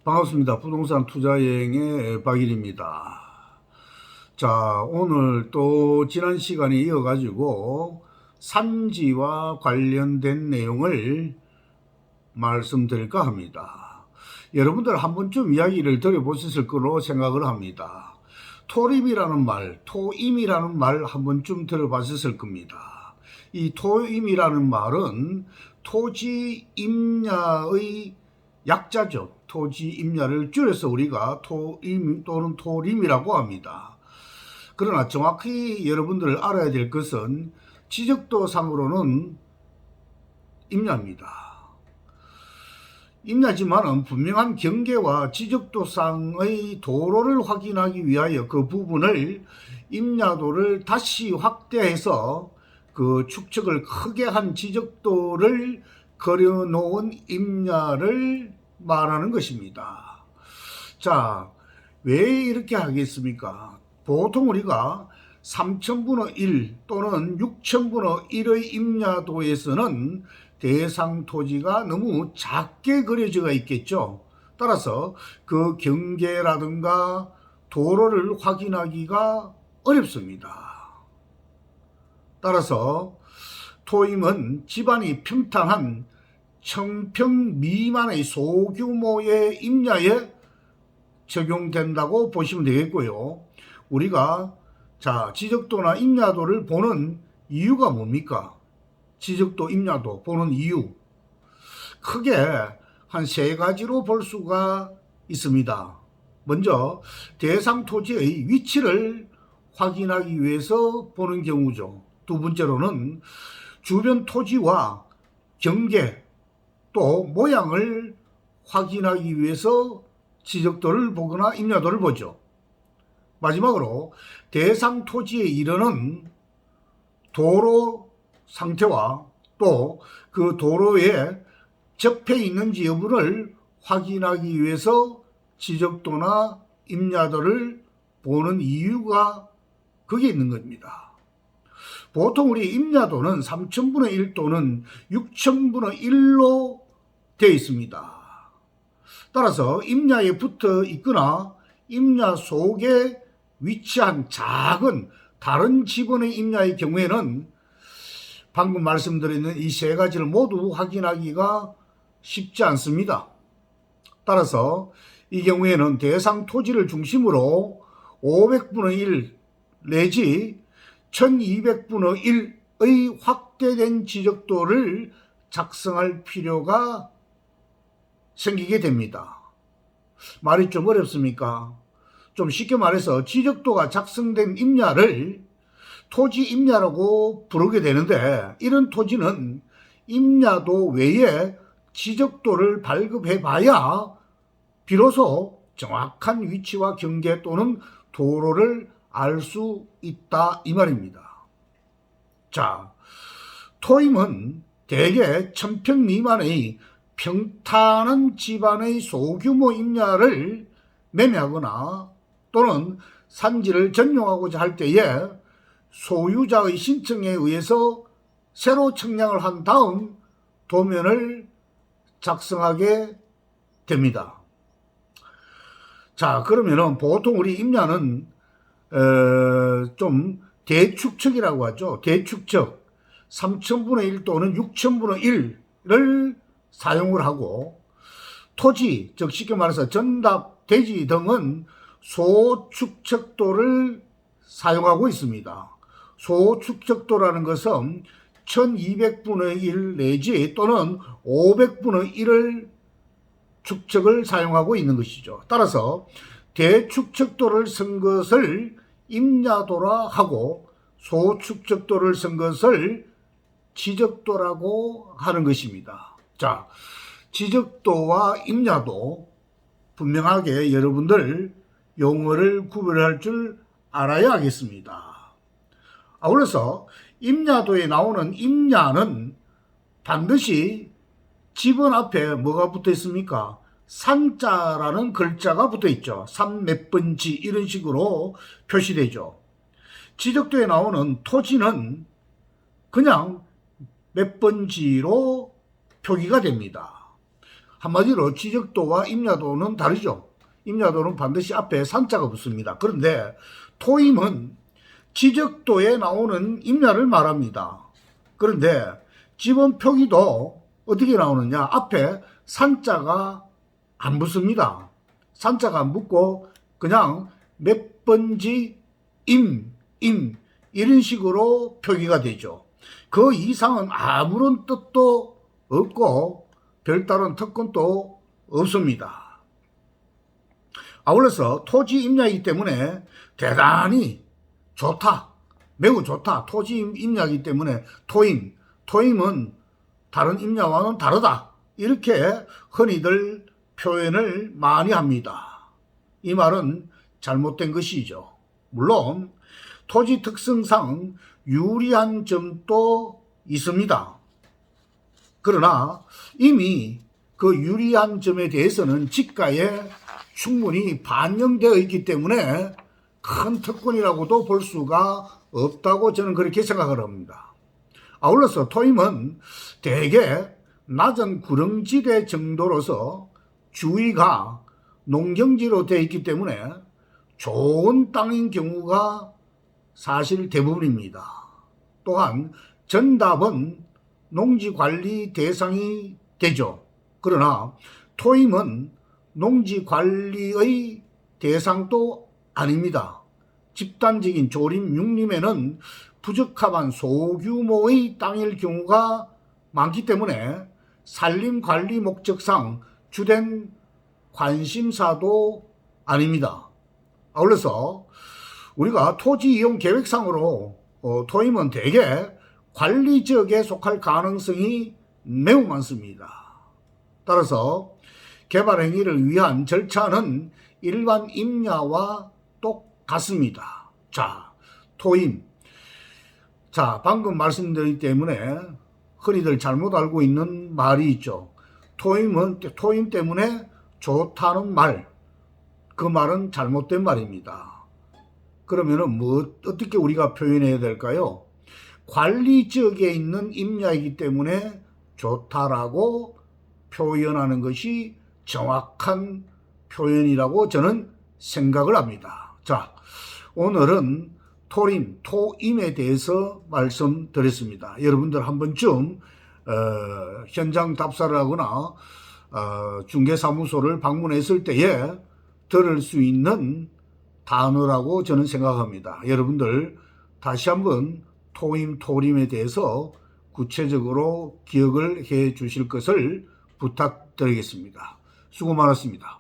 반갑습니다. 부동산 투자여행의 박일입니다. 자, 오늘 또 지난 시간에 이어가지고 산지와 관련된 내용을 말씀드릴까 합니다. 여러분들 한 번쯤 이야기를 들어보셨을 거로 생각을 합니다. 토림이라는 말, 토임이라는 말 한 번쯤 들어봤을 겁니다. 이 토임이라는 말은 토지 임야의 약자죠. 토지 임야를 줄여서 우리가 토임 또는 토림이라고 합니다. 그러나 정확히 여러분들 알아야 될 것은 지적도상으로는 임야입니다. 임야지만은 분명한 경계와 지적도상의 도로를 확인하기 위하여 그 부분을 임야도를 다시 확대해서 그 축척을 크게 한 지적도를 그려놓은 임야를 말하는 것입니다. 자, 왜 이렇게 하겠습니까? 보통 우리가 3000분의 1 또는 6000분의 1의 임야도에서는 대상 토지가 너무 작게 그려져 있겠죠. 따라서 그 경계라든가 도로를 확인하기가 어렵습니다. 따라서 토임은 집안이 평탄한 1000평 미만의 소규모의 임야에 적용된다고 보시면 되겠고요. 우리가 지적도나 임야도를 보는 이유가 뭡니까? 지적도, 임야도 보는 이유. 크게 한 세 가지로 볼 수가 있습니다. 먼저 대상 토지의 위치를 확인하기 위해서 보는 경우죠. 두 번째로는 주변 토지와 경계 또 모양을 확인하기 위해서 지적도를 보거나 임야도를 보죠. 마지막으로 대상 토지에 이르는 도로 상태와 또 그 도로에 접해 있는지 여부를 확인하기 위해서 지적도나 임야도를 보는 이유가 거기에 있는 겁니다. 보통 우리 임야도는 3000분의 1 또는 6000분의 1로 되어 있습니다. 따라서 임야에 붙어 있거나 임야 속에 위치한 작은 다른 지번의 임야의 경우에는 방금 말씀드린 이 세 가지를 모두 확인하기가 쉽지 않습니다. 따라서 이 경우에는 대상 토지를 중심으로 500분의 1 내지 1200분의 1의 확대된 지적도를 작성할 필요가 생기게 됩니다. 말이 좀 어렵습니까? 좀 쉽게 말해서 지적도가 작성된 임야를 토지 임야라고 부르게 되는데, 이런 토지는 임야도 외에 지적도를 발급해 봐야 비로소 정확한 위치와 경계 또는 도로를 알 수 있다 이 말입니다. 자, 토임은 대개 1000평 미만의 평탄한 집안의 소규모 임야를 매매하거나 또는 산지를 전용하고자 할 때에 소유자의 신청에 의해서 새로 청량을 한 다음 도면을 작성하게 됩니다. 자, 그러면은 보통 우리 임야는 좀 대축척이라고 하죠. 대축척 3000분의 1 또는 6000분의 1을 사용을 하고, 토지, 즉 쉽게 말해서 전답, 대지 등은 소축척도를 사용하고 있습니다. 소축척도라는 것은 1200분의 1 내지 또는 500분의 1을 축척을 사용하고 있는 것이죠. 따라서 대축척도를 쓴 것을 임야도라 하고 소축척도를 쓴 것을 지적도라고 하는 것입니다. 자, 지적도와 임야도 분명하게 여러분들 용어를 구별할 줄 알아야 하겠습니다. 아울러서 임야도에 나오는 임야는 반드시 집은 앞에 뭐가 붙어 있습니까? 산자라는 글자가 붙어 있죠. 산 몇 번지 이런 식으로 표시되죠. 지적도에 나오는 토지는 그냥 몇 번지로 표기가 됩니다. 한마디로 지적도와 임야도는 다르죠. 임야도는 반드시 앞에 산자가 붙습니다. 그런데 토임은 지적도에 나오는 임야를 말합니다. 그런데 지번 표기도 어떻게 나오느냐? 앞에 산자가 안 붙습니다. 산자가 안 붙고 그냥 몇 번지 이런 식으로 표기가 되죠. 그 이상은 아무런 뜻도 없고 별다른 특권도 없습니다. 아울러서 토지 임야이기 때문에 대단히 좋다, 매우 좋다. 토지 임야이기 때문에 토임은 다른 임야와는 다르다, 이렇게 흔히들 표현을 많이 합니다. 이 말은 잘못된 것이죠. 물론 토지 특성상 유리한 점도 있습니다. 그러나 이미 그 유리한 점에 대해서는 지가에 충분히 반영되어 있기 때문에 큰 특권이라고도 볼 수가 없다고 저는 그렇게 생각을 합니다. 아울러서 토임은 대개 낮은 구릉지대 정도로서 주위가 농경지로 되어 있기 때문에 좋은 땅인 경우가 사실 대부분입니다. 또한 전답은 농지관리 대상이 되죠. 그러나 토임은 농지관리의 대상도 아닙니다. 집단적인 조림, 육림에는 부적합한 소규모의 땅일 경우가 많기 때문에 산림관리 목적상 주된 관심사도 아닙니다. 아울러서 우리가 토지 이용 계획상으로 토임은 대개 관리 지역에 속할 가능성이 매우 많습니다. 따라서 개발 행위를 위한 절차는 일반 임야와 똑같습니다. 자, 토임. 자, 방금 말씀드린 때문에 흔히들 잘못 알고 있는 말이 있죠. 토임 때문에 좋다는 말. 그 말은 잘못된 말입니다. 그러면은 어떻게 우리가 표현해야 될까요? 관리 지역에 있는 임야이기 때문에 좋다라고 표현하는 것이 정확한 표현이라고 저는 생각을 합니다. 자, 오늘은 토임에 대해서 말씀드렸습니다. 여러분들 한 번쯤 현장 답사를 하거나 중개사무소를 방문했을 때에 들을 수 있는 단어라고 저는 생각합니다. 여러분들 다시 한번 토임에 대해서 구체적으로 기억을 해 주실 것을 부탁드리겠습니다. 수고 많았습니다.